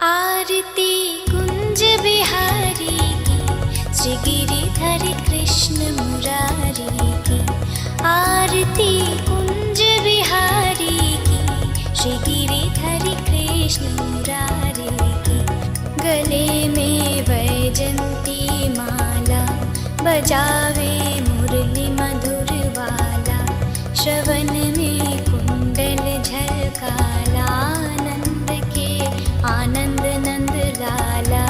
आरती कुंज बिहारी की, श्री गिरिधर कृष्ण मुरारी की। आरती कुंज बिहारी की, श्री गिरिधर कृष्ण मुरारी की। गले में वैजंती माला, बजावे मुरली मधुर वाला। श्रवण में कुंडल झलकाला, आनंद के आनंद नंद लाला।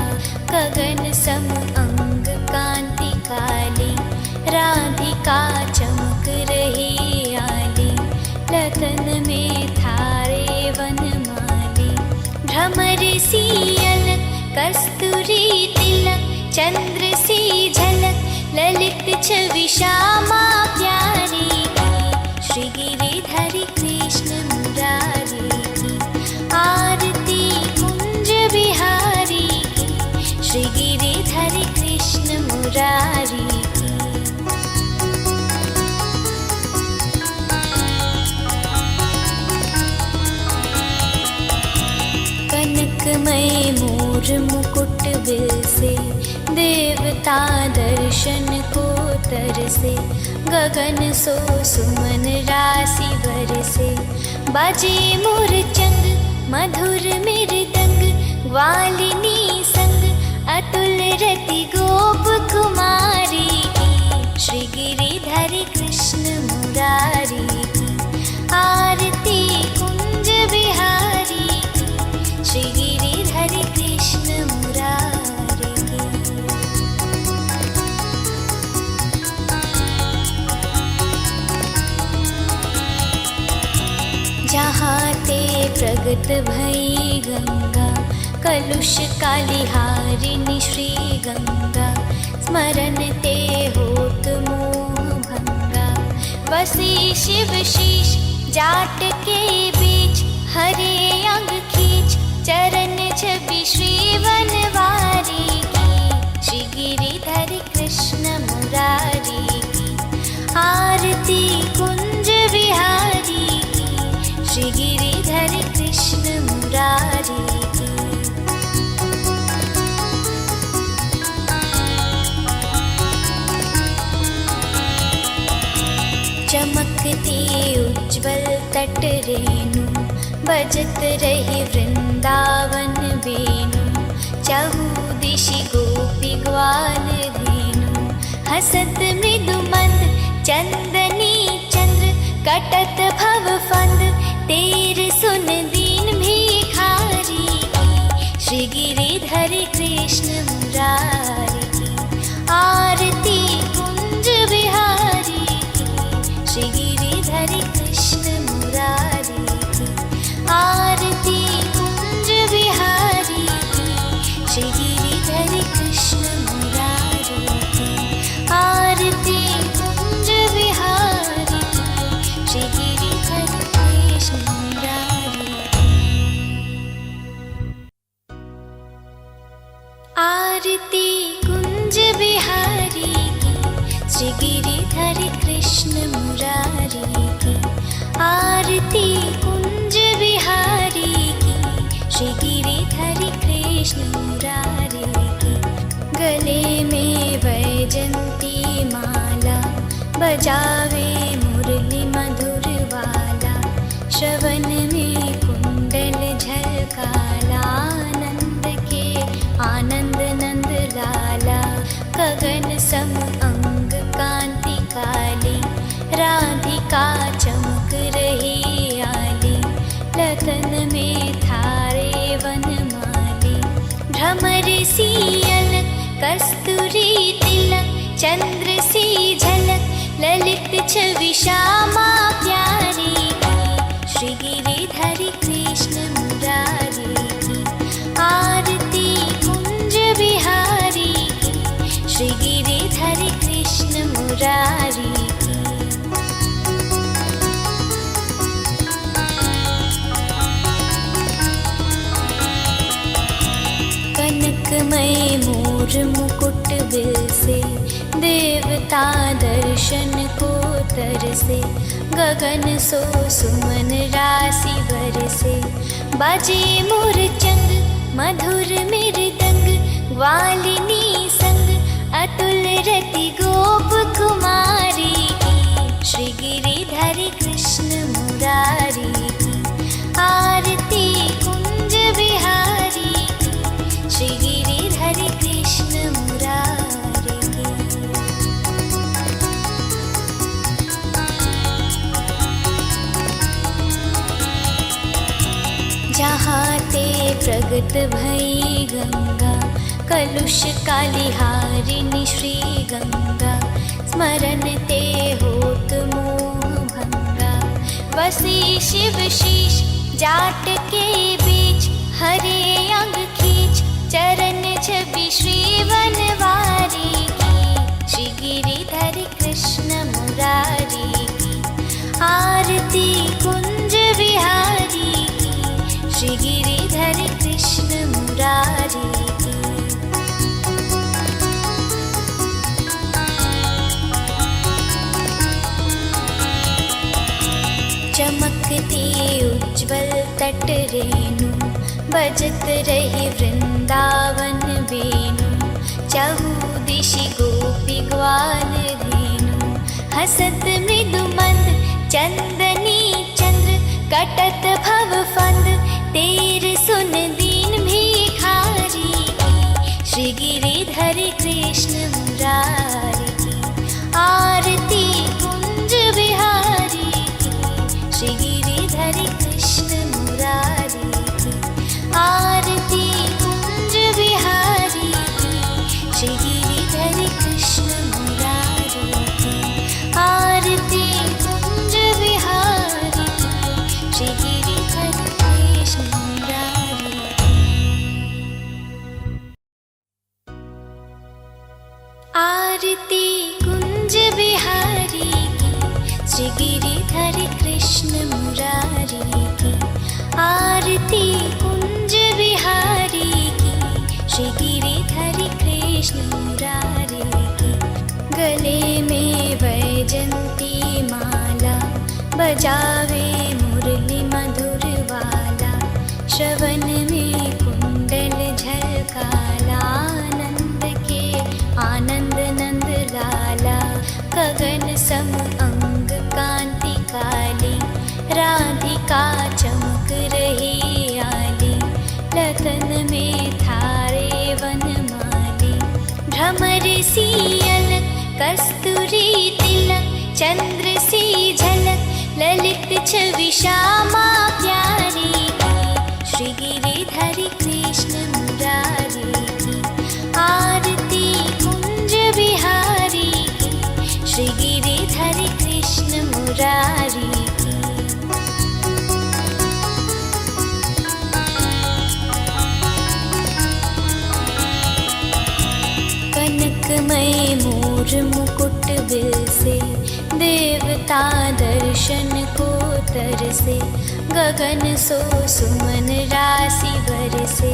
गगन सम अंग कांति काली, राधिका चमक रही आली। लतन में थारे वनमाली, भ्रमर सी अलक कस्तूरी तिलक। चंद्र सी झलक ललित छवि श्यामा प्यारी की, श्री गिरिधर कृष्ण मुरारी की। आरती कुंज बिहारी की, श्री गिरिधर कृष्ण मुरारी की। कनकमय मोर मुकुट बिल से, देवता दर्शन को तरसे। गगन सो सुमन राशि बरसे, बाजे मोर चंग मधुर मृदंग। ग्वालिनी संग अतुल रति गोप कुमारी की, श्री गिरिधर कृष्ण मुरारी की। आरती कुंज बिहारी की, श्री गिरिधर कृष्ण मुरारी की। जहाँ ते प्रगट भई गंगा, कलुष कालिहारिणी श्री गंगा। स्मरण ते होत मोह भंगा, बसी शिव शीश जाट के बीच। हरे अंग खींच चरण छवि श्री वनवारी की, श्री गिरिधर कृष्ण मुरारी की। आरती कुंज बिहारी की, श्री गिरिधर कृष्ण मुरारी की। चमकती उज्ज्वल तट रेणु, बजत रही वृंदावन वेणु। चहु दिशि गोपी ग्वाल धेनु, हसत मृदु मंद चंदनी चंद्र। कटत भव फंद तेर सुन दीन भिखारी की, श्री गिरिधर कृष्ण मुरारी की। आरती कुंज बिहारी की, श्री गिरिधर कृष्ण मुरारी की। आरती कुंज बिहारी की, श्री गिरिधर कृष्ण मुरारी की। आरती कुंज बिहारी की, श्री गिरिधर कृष्ण मुरारी की। आरती कुंज बिहारी की, श्री गिरिधर कृष्ण मुरारी की। आरती कुंज बिहारी की, श्री गिरिधर कृष्ण मुरारी की। गले में वैजंती माला, बजावे मुरली मधुर वाला। श्रवण में कुंडल झलकाला, आनंद के आनंद नंद लाला। गगन सम अंग कांति काली, राधिका चमक रही आली। लतन में थारे वनमाली, भ्रमर सी अलक कस्तूरी तिलक। चंद्र सी झलक ललित छवि श्यामा प्यारी की, श्री गिरिधर कृष्ण मुरारी की। आरती कुंज बिहारी की, श्री गिरिधर कृष्ण मुरारी की। कनकमय मोर मुकुट बिल से, देवता दर्शन को तरसे। गगन सो सुमन राशि बरसे, बाजे मोर चंग मधुर मृदंग ग्वालिनी संग अतुल रति गोप कुमारी की श्री गिरिधर कृष्ण मुरारी की आरती कुंज बिहारी की श्री गिरिधर कृष्ण मुरारी की। जहाँ ते प्रगट भई गंगा कलुष कालिहारिणी श्री गंगा स्मरण ते होत मोह भंगा वसी शिव शीश जाट के बीच हरे अंग खींच चरण छवि श्री वनवारी की श्री गिरिधर कृष्ण मुरारी की आरती कुंज बिहारी की श्री गिरिधर कृष्ण मुरारी की। चमकती उज्ज्वल तट रेणु बजत रही वृंदावन वेणु चहु दिशि गोपी ग्वाल धेनु हसत मृदु मंद चंदनी चंद्र कटत भव फंद तेर सुन दीन भिखारी की श्री गिरिधर कृष्ण मुरारी की आरती कुंज बिहारी की श्री गिरिधर कृष्ण मुरारी की आरती कुंज बिहारी की श्री गिरिधर कृष्ण मुरारी की आरती कुंज बिहारी की श्री गिरिधर कृष्ण मुरारी आरती कुंज बिहारी की श्री गिरिधर कृष्ण मुरारी की आरती कुंज बिहारी की श्री गिरिधर कृष्ण मुरारी की। गले में वैजंती माला बजावे मुरली मधुर वाला श्रवण में कुंडल झलकाला आनंद के आनंद नंद लाला गगन सम अंग कांति काली राधिका चमक रही आली लतन में थारे वनमाली भ्रमर सी अलक कस्तूरी तिलक चंद्र सी झलक ललित छवि श्यामा प्यारी की श्री गिरिधर कृष्ण मुरारी की आरती कुंज बिहारी की श्री गिरिधर कृष्ण मुरारी की। कनकमय मोर मुकुट बिलसे देवता दर्शन को तरसे गगन सो सुमन राशि बरसे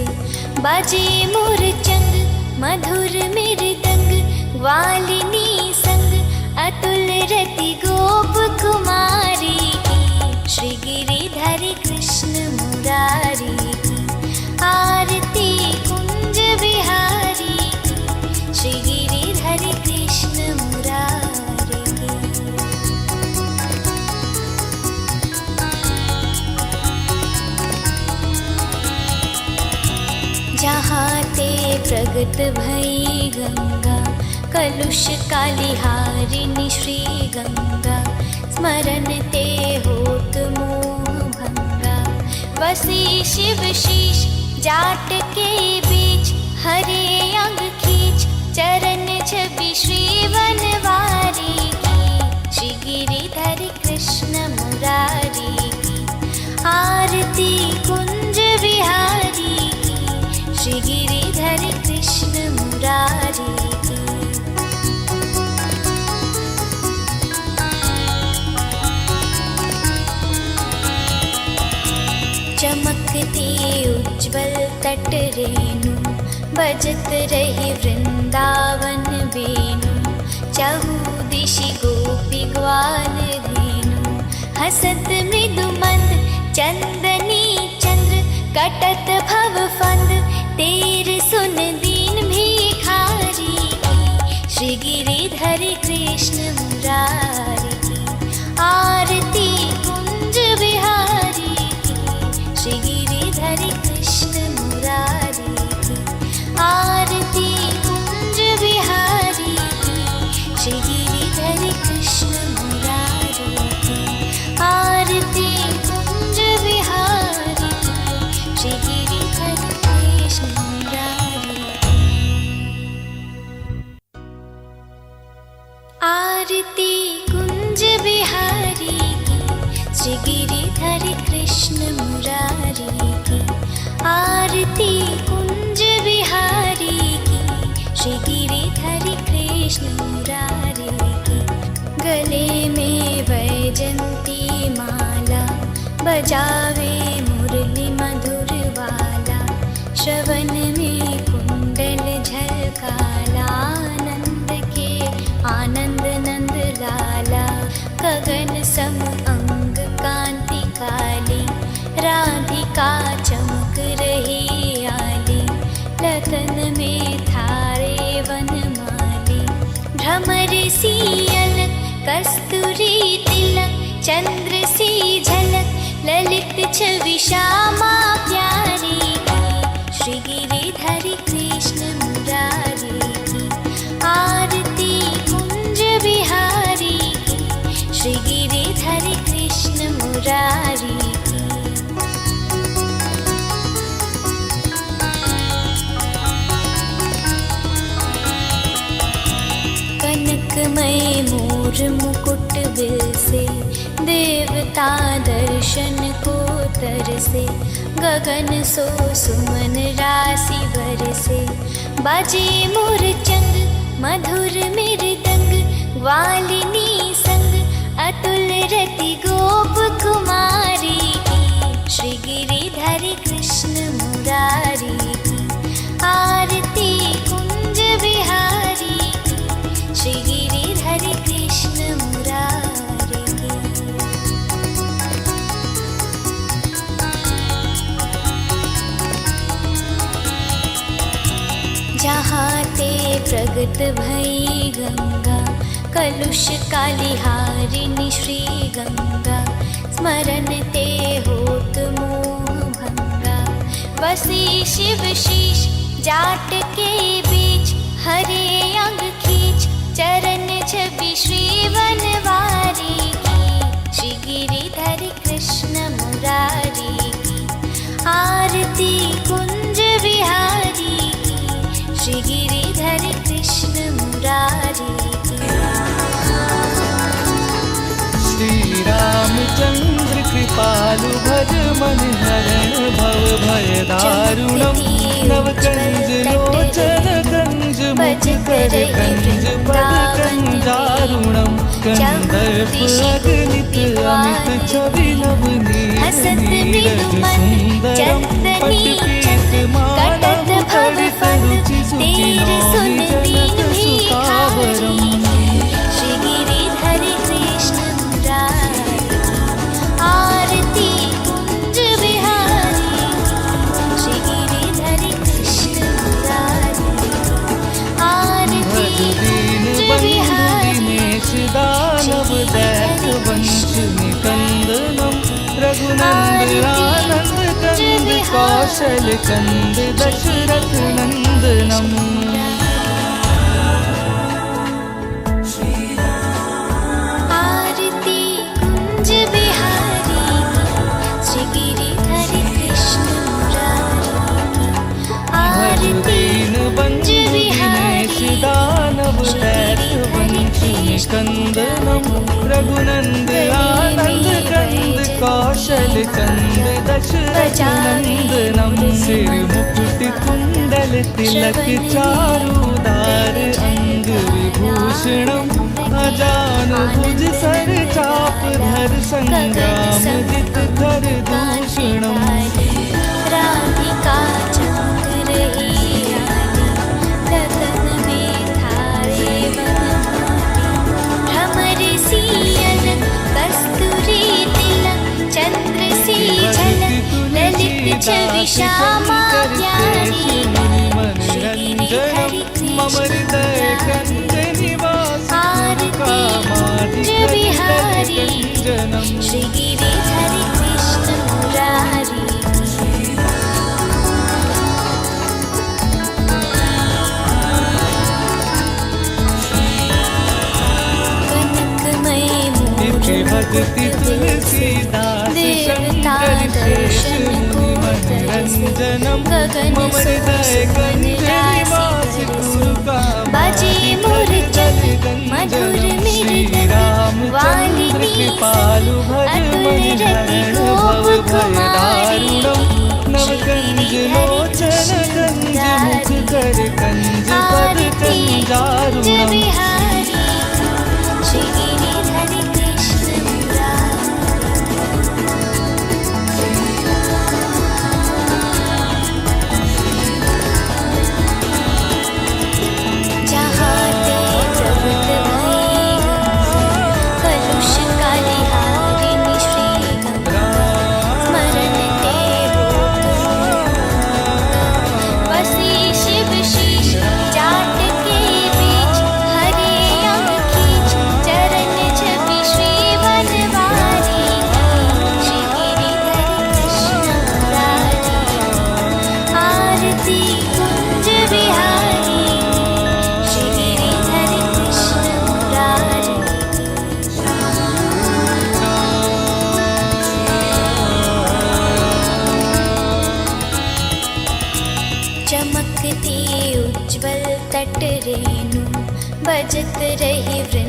बाजे मोर चंग मधुर मृदंग ग्वालिनी संग अतुल रति गोप कुमारी की श्री गिरिधर कृष्ण मुरारी की आरती कुंज बिहारी की श्री गिरिधर कृष्ण मुरारी की। जहाँ ते प्रगट भई गंगा कलुष कालिहारिणी श्री गंगा स्मरण ते होत मोह भंगा वसी शिव शीश जाट के बीच हरे अंग खींच चरण छवि श्री वनवारी की श्री गिरिधर कृष्ण मुरारी की आरती कुंज बिहारी की श्री गिरिधर कृष्ण मुरारी की। चमकती उज्ज्वल तट रेणु बजत रही वृंदावन वेणु चहु दिशि गोपी ग्वाल धेनु हसत मृदु मंद चंदनी चंद्र कटत भव फंद गिरिधरि कृष्ण मुरारी की, आरती कुंज बिहारी की, श्री गिरिधरि कृष्ण मुरारी की, आरती कुंज बिहारी की, श्री गिरिधरि कृष्ण मुरारी की, आरती कुंज बिहारी की, श्री गिरिधरि कृष्ण मुरारी की, आरती कुंज बिहारी की, श्री गिरिधरि कृष्ण मुरारी की, आरती कुंज बिहारी की, श्री गिरिधरि कृष्ण मुरारी की, गले में वैजंती माला, बजावे मुरली मधुर वाला, श्रवण में कुंडल झलकाला, आनंद के आनंद नंद लाला, गगन सम अंग कांति काली, राधिका चमक रही आली, लतन में थारे वनमाली, भ्रमर सी अलक कस्तूरी तिलक, चंद्र सी झलक ललित छवि श्यामा प्यारी की, श्री गिरिधरि कृष्ण मुरारी की, आरती कुंज बिहारी की, श्री गिरिधरि कृष्ण मुरारी की, कनकमय मोर मुकुट बिल से, देवता दर्शन को तरसे, गगन सो सुमन राशि बरसे, बाजे मोर चंग मधुर मृदंग, ग्वालिनी संग अतुल रति गोप कुमारी की, श्री गिरिधरि कृष्ण मुरारी की, आरती कुंज बिहारी की, श्री गिरिधरि कृष्ण मुरारी की, जहाँ ते प्रगट भई गंगा, कलुष कालिहारिणी श्री गंगा, स्मरण ते होत मोह भंगा, वसी शिव शीश जाट के बीच, हरे अंग खींच चरण छवि श्री वनवारी की, श्री गिरिधरि कृष्ण मुरारी की, आरती कुंज बिहारी की, श्री गिरिधरि कृष्ण मुरारी की, श्री रामचंद्र कृपालु भज मन हरण भव भय दारुणम, नवकंज लोचन कंज मुख कर कंज पद कंजारुणम, कंदर्प अगणित अमित छवि नवनीत नीरज सुंदरम, पटपीत मानव कड़ित रुचि सुचि नौमि जगत सुखावरम, श्री गिरिधरि कृष्ण मुरारी की, आरती कुंज बिहारी की, श्री गिरिधरि कृष्ण मुरारी की, आरती कुंज बिहारी की, दानव दैत वंश निकंदनम, रघुनंद आनंद कंद कौशल कंद दशरथ नंदनम, आरती कुंज बिहारी की, श्री गिरिधरि कृष्ण मुरारी की, आरती कुंज बिहारी दानव दैत वंश निकंदनम, रघुनंद आनंद कंद कौशल कंद दशरथ नंदनम, सिर मुकुट कुंडल तिलक चारुदार अंग विभूषणम, अजान भुज सर चाप धर संग्राम जित कर दूषणम, राधिका चमक रही आली, लतन में थारे वनमाली, भ्रमर सी अलक कस्तूरी तिलक, चंद्र सी झलक ललित छवि श्यामा प्यारी की, श्री गिरिधरि कृष्ण मुरारी की, भक्ति तुलसीदास देवता शंकर शेष दर्शन को मुनि मनरंजनम गगन मम हृदय गंज निवास गुरु का बाजे मूर्छित मधुर मृदंग वालिनी कृपालु भज मन हरण भव भय दारुणम नवकंज लोचन कंज मुख कर कंज पर कंजारुणम बिहारी श्री गिरिधर कृष्ण जहाँ ते प्रभुत भई कलुष कालिहारिणि श्रीगम स्मरण ते होत बसी शिव शीश जाट के बीच हरे अंग चरण छवि श्री वनवारी श्री गिरिधर कृष्ण मुरारी आरती कुंज बिहारी श्री गिरिधर कृष्ण मुरारी चमकती उज्ज्वल तट रेणु बजत रही वृंद